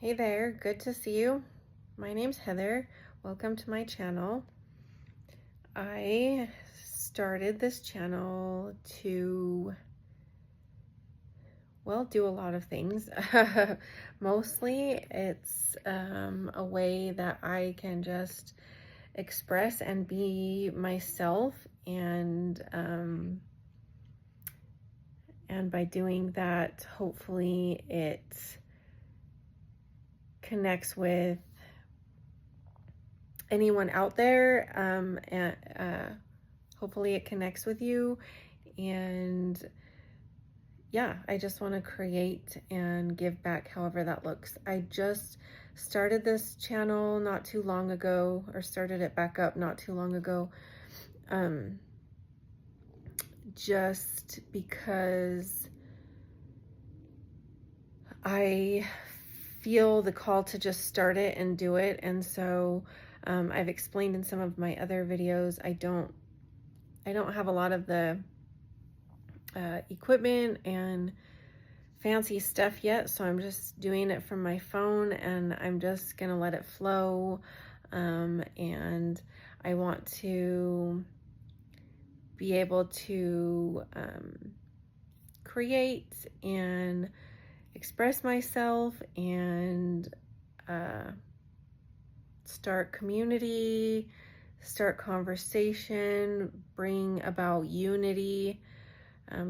Hey there, good to see you. My name's Heather. Welcome to my channel. I started this channel to, well, do a lot of things. Mostly it's a way that I can just express and be myself, and by doing that, hopefully it connects with anyone out there, and hopefully it connects with you. And yeah, I just want to create and give back however that looks. I just started this channel not too long ago, or started it back up not too long ago, just because I feel the call to just start it and do it. And so I've explained in some of my other videos, I don't have a lot of the equipment and fancy stuff yet, so I'm just doing it from my phone, and I'm just gonna let it flow. And I want to be able to create and express myself and start community, start conversation, bring about unity,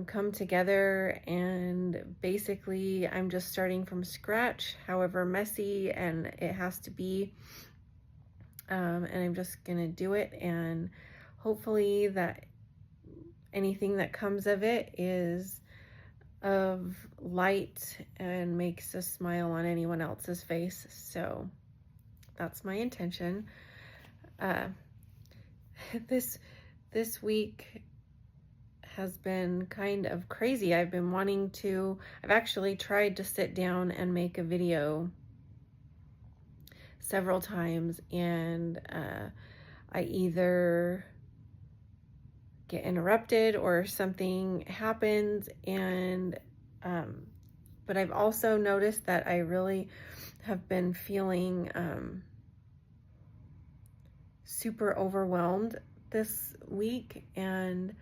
come together. And basically I'm just starting from scratch, however messy and it has to be, and I'm just gonna do it, and hopefully that anything that comes of it is of light and makes a smile on anyone else's face. So that's my intention. uh, this week has been kind of crazy. I've actually tried to sit down and make a video several times, and I either get interrupted or something happens. And but I've also noticed that I really have been feeling super overwhelmed this week, and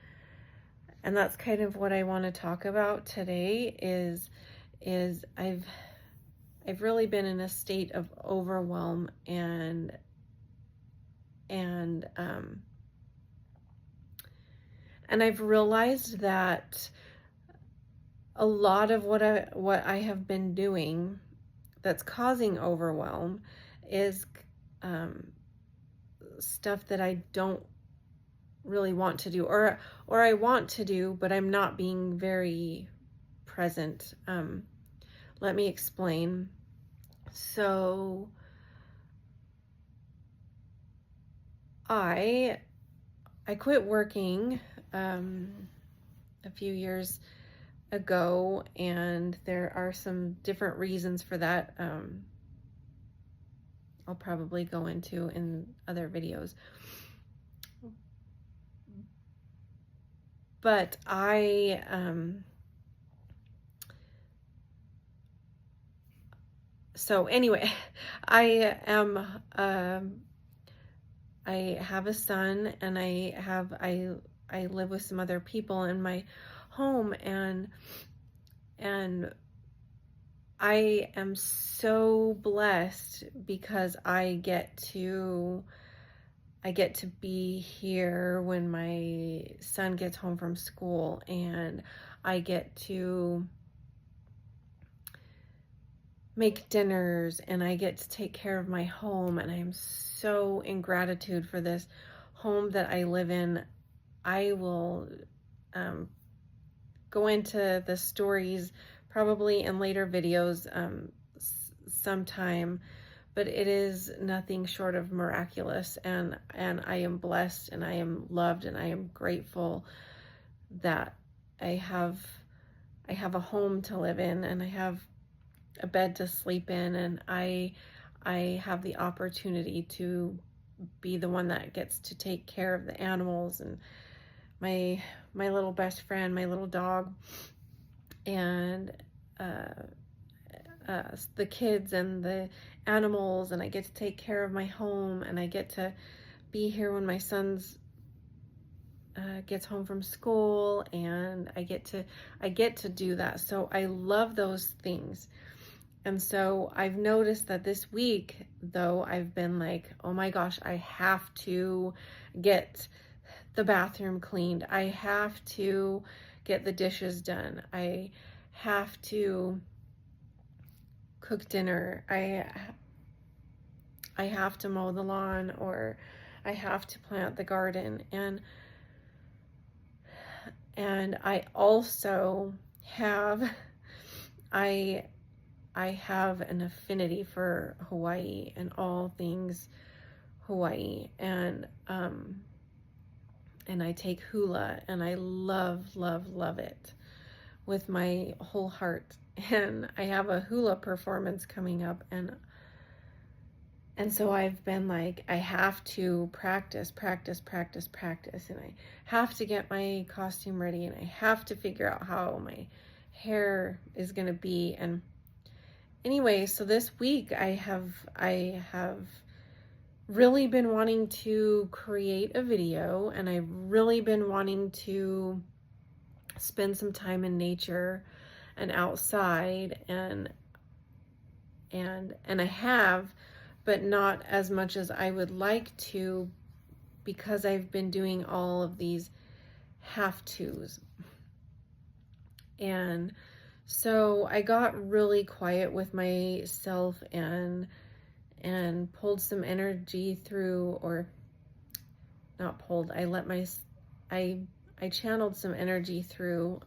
that's kind of what I want to talk about today. Is I've really been in a state of overwhelm, and I've realized that a lot of what I have been doing that's causing overwhelm is stuff that I don't really want to do, or I want to do, but I'm not being very present. Let me explain. So I quit working a few years ago, and there are some different reasons for that. I'll probably go into in other videos. But so anyway, I am I have a son, and I live with some other people in my home, and I am so blessed because I get to be here when my son gets home from school, and I get to make dinners, and I get to take care of my home, and I am so in gratitude for this home that I live in. I will go into the stories probably in later videos sometime, but it is nothing short of miraculous, and I am blessed, and I am loved, and I am grateful that I have a home to live in, and I have a bed to sleep in, and I have the opportunity to be the one that gets to take care of the animals, and my little best friend, my little dog, and the kids and the animals, and I get to take care of my home, and I get to be here when my son's gets home from school, and I get to do that. So I love those things. And so I've noticed that this week, though, I've been like, oh my gosh, I have to get the bathroom cleaned. I have to get the dishes done. I have to cook dinner. I have to mow the lawn, or I have to plant the garden. And I also have I have an affinity for Hawaii and all things Hawaii, and I take hula, and I love, love, love it with my whole heart. And I have a hula performance coming up, and so I've been like, I have to practice, and I have to get my costume ready, and I have to figure out how my hair is going to be. And anyway, so this week I have really been wanting to create a video, and I've really been wanting to spend some time in nature and outside, and I have, but not as much as I would like to, because I've been doing all of these have-tos. And so I got really quiet with myself and pulled some energy through, or not pulled, I channeled some energy through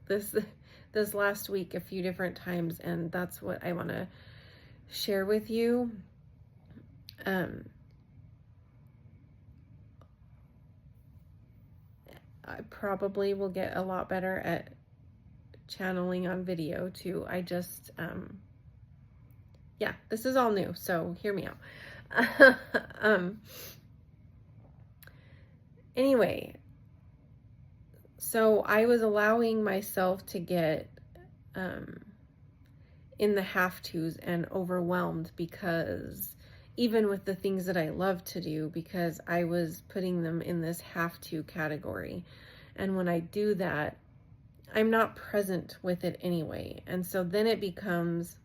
this last week a few different times, and that's what I want to share with you. I probably will get a lot better at channeling on video too. I just yeah, this is all new, so hear me out. Anyway, so I was allowing myself to get in the have-tos and overwhelmed, because even with the things that I love to do, because I was putting them in this have-to category. And when I do that, I'm not present with it anyway. And so then it becomes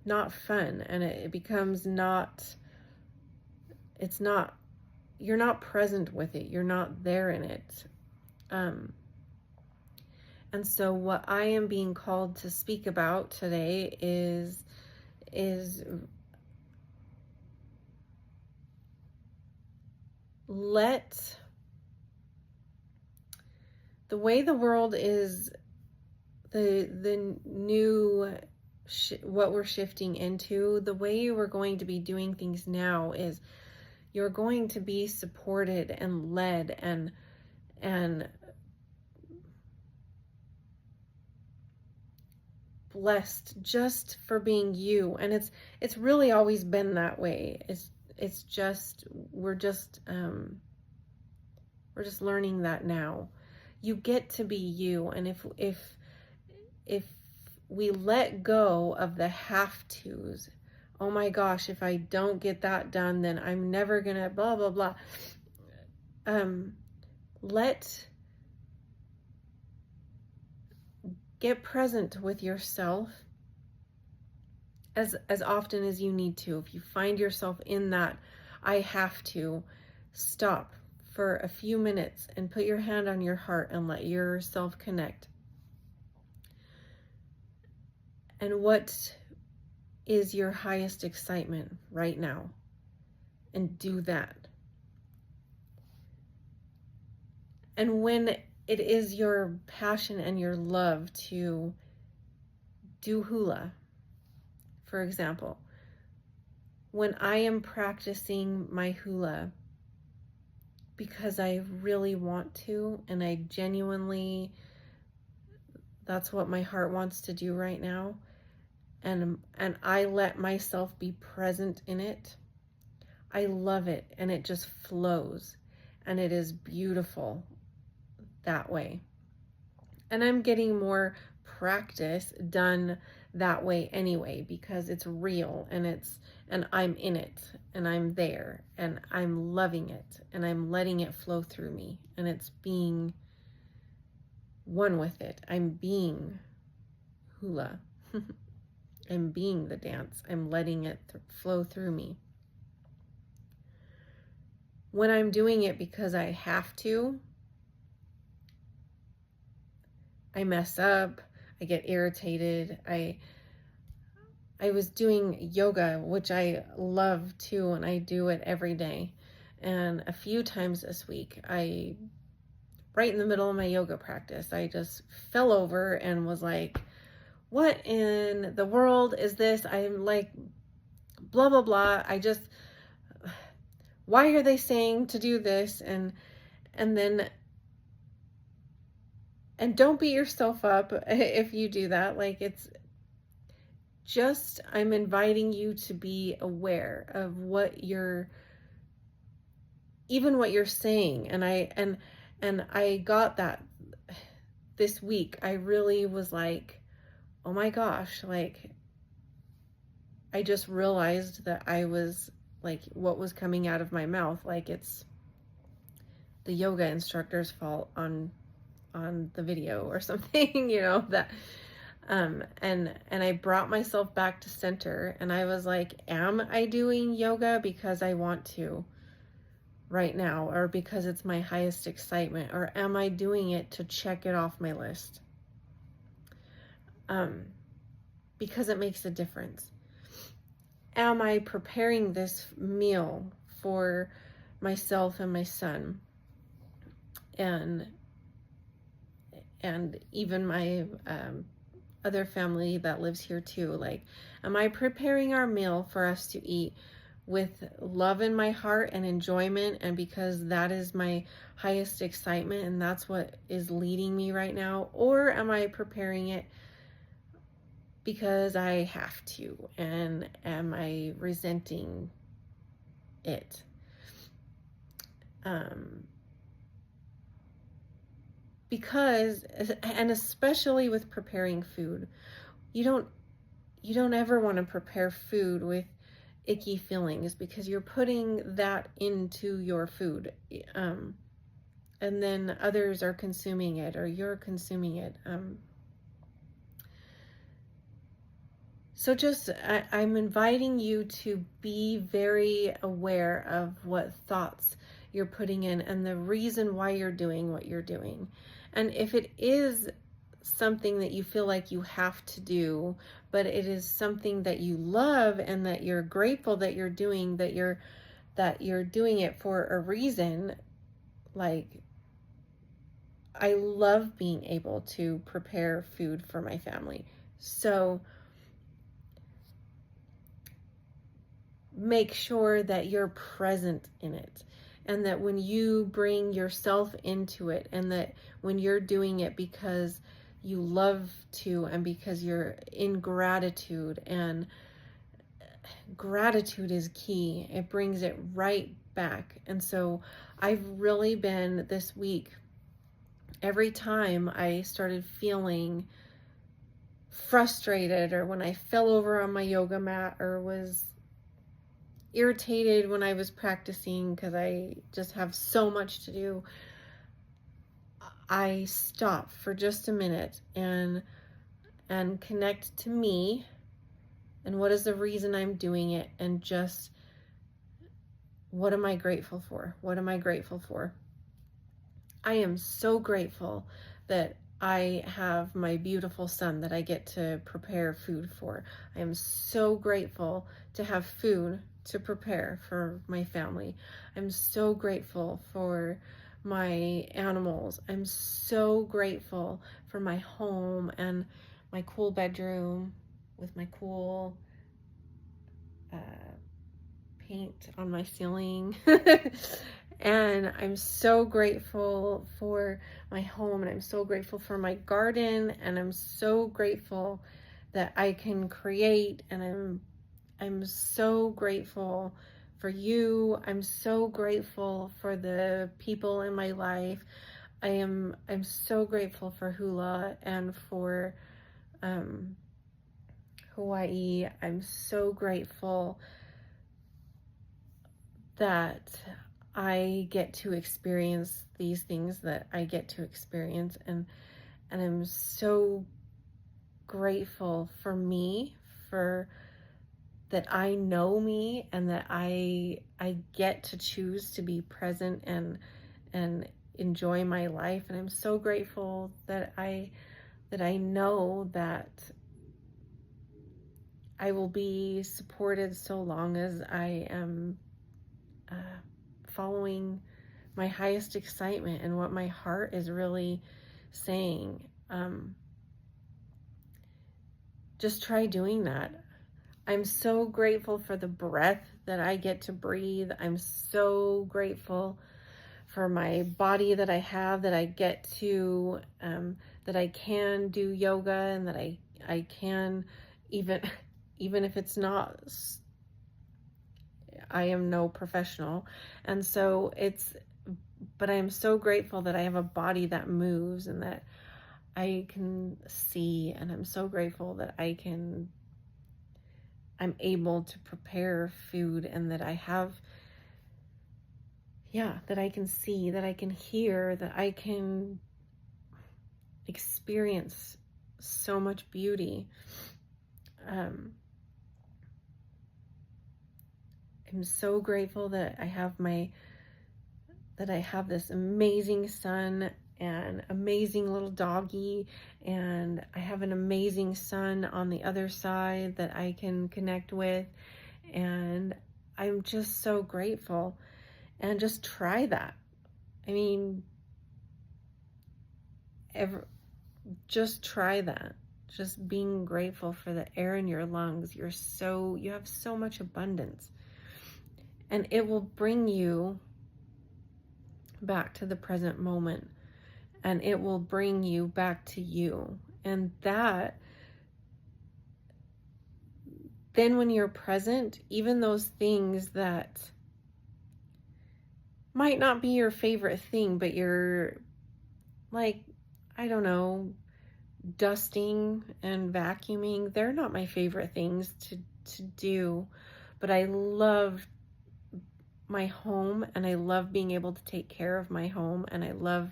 not fun, and it becomes you're not present with it. You're not there in it. And so what I am being called to speak about today is let the way the world is, the new what we're shifting into, the way we're going to be doing things now is you're going to be supported and led and blessed just for being you. And it's really always been that way. It's just we're just learning that now. You get to be you, and if we let go of the have-tos, oh my gosh, if I don't get that done, then I'm never gonna blah blah blah. Get present with yourself as often as you need to. If you find yourself in that I have to, stop for a few minutes and put your hand on your heart and let yourself connect. And what is your highest excitement right now? And do that. And when it is your passion and your love to do hula, for example, when I am practicing my hula because I really want to, and I genuinely, that's what my heart wants to do right now, and I let myself be present in it, I love it, and it just flows. and it is beautiful that way. And I'm getting more practice done that way anyway, because it's real and I'm in it and I'm there and I'm loving it and I'm letting it flow through me and it's being one with it. I'm being hula. I'm being the dance. I'm letting it flow through me. When I'm doing it because I have to, I mess up, I get irritated. I was doing yoga, which I love too, and I do it every day. And a few times this week, right in the middle of my yoga practice, I just fell over and was like, what in the world is this? I'm like, blah, blah, blah. Why are they saying to do this? And don't beat yourself up if you do that. Like, it's just, I'm inviting you to be aware of even what you're saying. And I got that this week. I really was like, oh my gosh, like, I just realized that I was like, what was coming out of my mouth, like it's the yoga instructor's fault on the video or something, that and I brought myself back to center and I was like, am I doing yoga because I want to right now, or because it's my highest excitement, or am I doing it to check it off my list? Because it makes a difference. Am I preparing this meal for myself and my son and even my other family that lives here too? Like, am I preparing our meal for us to eat with love in my heart and enjoyment, and because that is my highest excitement and that's what is leading me right now? Or am I preparing it because I have to, and am I resenting it? Because, and especially with preparing food, you don't ever want to prepare food with icky feelings, because you're putting that into your food, and then others are consuming it, or you're consuming it. So just, I'm inviting you to be very aware of what thoughts you're putting in and the reason why you're doing what you're doing. And if it is something that you feel like you have to do, but it is something that you love and that you're grateful that you're doing, that you're doing it for a reason. Like, I love being able to prepare food for my family. So make sure that you're present in it, and that when you bring yourself into it, and that when you're doing it because you love to, and because you're in gratitude, and gratitude is key. It brings it right back. And so I've really been this week, every time I started feeling frustrated, or when I fell over on my yoga mat, or was irritated when I was practicing because I just have so much to do, I stop for just a minute and connect to me and what is the reason I'm doing it, and just, what am I grateful for? What am I grateful for? I am so grateful that I have my beautiful son that I get to prepare food for. I am so grateful to have food to prepare for my family. I'm so grateful for my animals. I'm so grateful for my home and my cool bedroom with my cool paint on my ceiling. And I'm so grateful for my home, and I'm so grateful for my garden, and I'm so grateful that I can create, and I'm so grateful for you. I'm so grateful for the people in my life. I'm so grateful for hula and for Hawaii. I'm so grateful that I get to experience these things that I get to experience, and I'm so grateful for me, for that I know me, and that I get to choose to be present and enjoy my life. And I'm so grateful that I know that I will be supported so long as I am following my highest excitement and what my heart is really saying. Just try doing that. I'm so grateful for the breath that I get to breathe. I'm so grateful for my body that I have, that I get to, that I can do yoga, and that I can, even if it's not, I am no professional. And so but I am so grateful that I have a body that moves and that I can see, and I'm so grateful that I'm able to prepare food, and that I have, that I can see, that I can hear, that I can experience so much beauty. I'm so grateful that I have this amazing son and amazing little doggy, and I have an amazing son on the other side that I can connect with, and I'm just so grateful. And just try that. I mean, just try that. Just being grateful for the air in your lungs. You have so much abundance, and it will bring you back to the present moment, and it will bring you back to you. And that, then when you're present, even those things that might not be your favorite thing, but you're like, I don't know, dusting and vacuuming, they're not my favorite things to do, but I love my home, and I love being able to take care of my home, and I love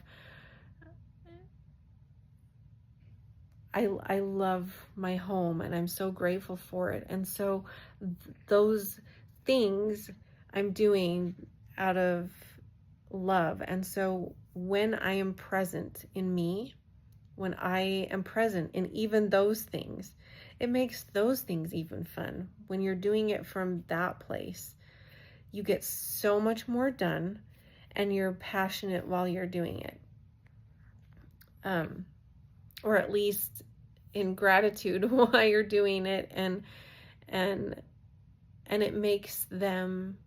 my home, and I'm so grateful for it. And so those things I'm doing out of love. And so when I am present in me, when I am present in even those things, it makes those things even fun. When you're doing it from that place, you get so much more done, and you're passionate while you're doing it. Or at least in gratitude while you're doing it, and it makes them,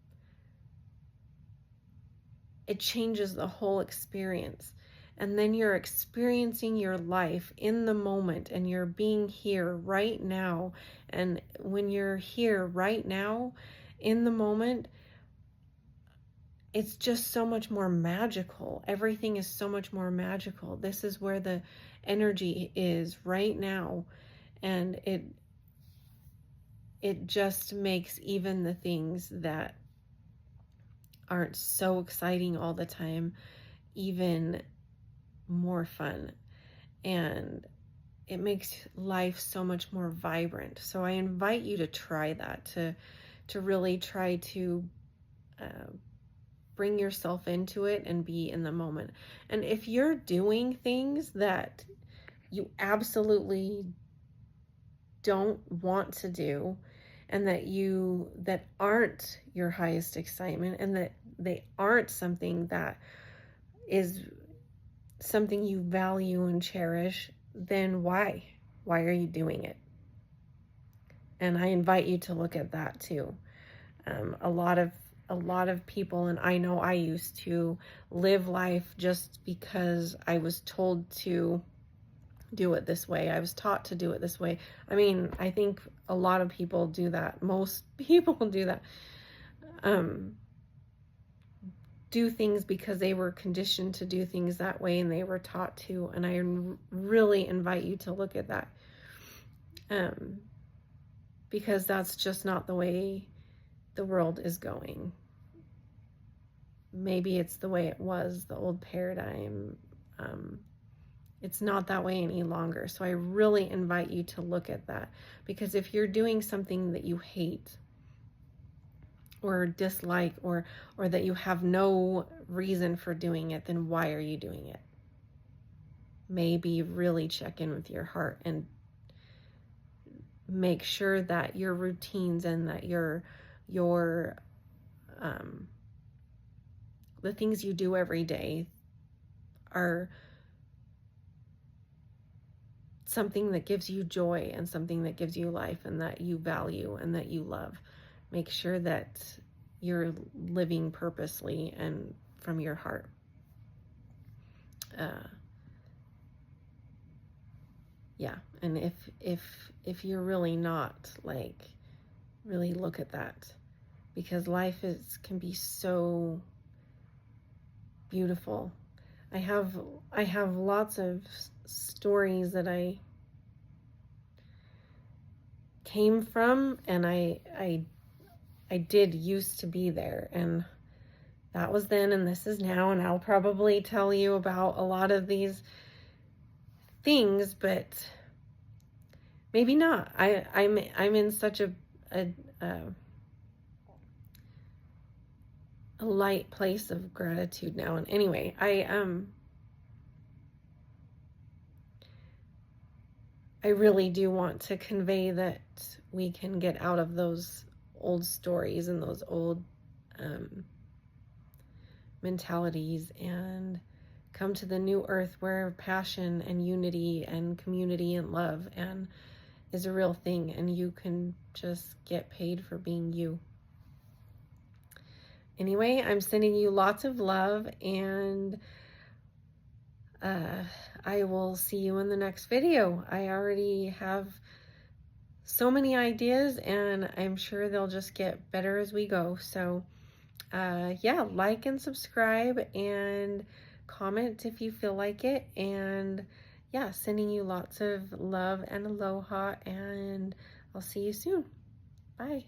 it changes the whole experience. And then you're experiencing your life in the moment, and you're being here right now. And when you're here right now in the moment, it's just so much more magical. Everything is so much more magical. This is where the energy is right now. And it just makes even the things that aren't so exciting all the time even more fun. And it makes life so much more vibrant. So I invite you to try that, to really try to bring yourself into it and be in the moment. And if you're doing things that you absolutely don't want to do, and that aren't your highest excitement, and that they aren't something that is something you value and cherish, then why are you doing it? And I invite you to look at that too. A lot of people, and I know I used to live life just because I was told to do it this way. I was taught to do it this way. I mean, I think a lot of people do that. Most people do that. um, do things because they were conditioned to do things that way and they were taught to. And I really invite you to look at that, because that's just not the way the world is going. Maybe it's the way it was, the old paradigm. It's not that way any longer. So I really invite you to look at that, because if you're doing something that you hate or dislike, or that you have no reason for doing it, then why are you doing it? Maybe really check in with your heart and make sure that your routines and that your the things you do every day are something that gives you joy and something that gives you life and that you value and that you love. Make sure that you're living purposely and from your heart. Yeah, and if you're really not, like, really look at that, because life can be so beautiful. I have lots of stories that I came from, and I did used to be there, and that was then and this is now, and I'll probably tell you about a lot of these things, but maybe not. I'm in such a light place of gratitude now. And anyway, I really do want to convey that we can get out of those old stories and those old mentalities and come to the new earth where passion and unity and community and love and is a real thing, and you can just get paid for being you. Anyway, I'm sending you lots of love, and I will see you in the next video. I already have so many ideas, and I'm sure they'll just get better as we go. So yeah, like and subscribe and comment if you feel like it. And yeah, sending you lots of love and aloha, and I'll see you soon. Bye.